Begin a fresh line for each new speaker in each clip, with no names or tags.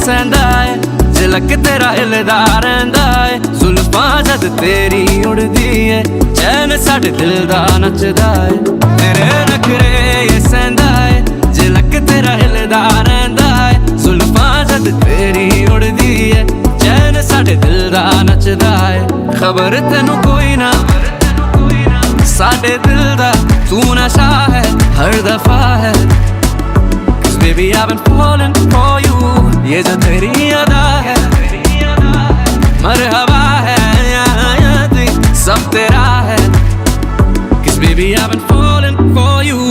सहंदा है, झलक तेरा हिलदा रहिंदा है। जुल्फां जद तेरी उड़दी है, चैन साडे दिल दा नचदा है। तेरे नखरे ये सहंदा है, झलक तेरा हिलदा रहिंदा है। जुल्फां जद तेरी उड़दी है, चैन साडे दिल दा नचदा है। खबर तेनू कोई ना साडे दिल दा, तू नशा है हर दफा है। Cause baby I've been falling for you, ये जो तेरी अदा है। मरहबा है या सब तेरा है। Cause baby I've been falling for you।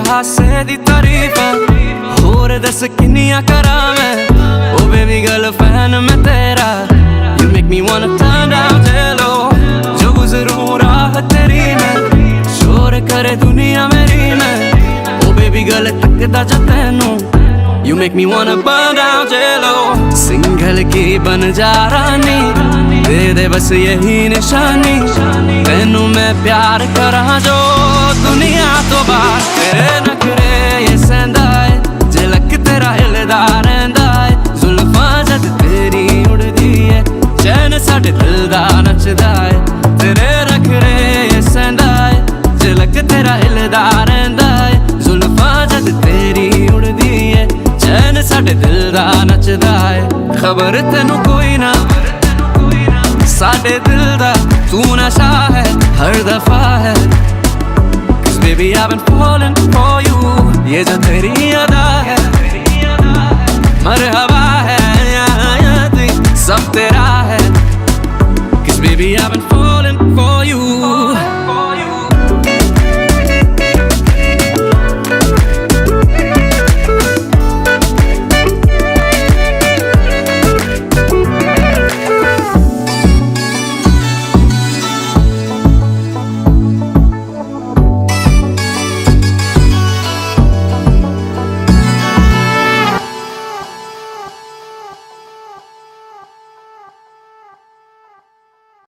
हासे दी तारीफ होर दस किन्नियां करां मैं। ओ बेबी गर्ल फैन मैं तेरा, you make me wanna turn down जेलो। जो गुजरूं राह तेरी में, शोर करे दुनिया मेरी में। ओ बेबी गर्ल तकदा जा तैनू, you make me wanna burn down जेलो। सिंगल की बन जा रानी, दे दे बस यही निशानी। तैनू मैं प्यार करा जो दुनिया तो बाहर। तेरे नखरे ये सहंदा है, झलक तेरा हिलदा रहिंदा है। जुल्फां जद तेरी उड़दी है, चैन साडे दिल दा नचदा है। तेरे नखरे ये सहंदा है, झलक तेरा हिलदा रहिंदा है। जुल्फां जद तेरी उड़दी है, चैन साडे दिल दा नचदा है। खबर तेनू कोई ना साडे दिल दा, तू नशा है हर दफा है। Cause baby I've been falling for you, ये जो तेरी अदा है। मरहबा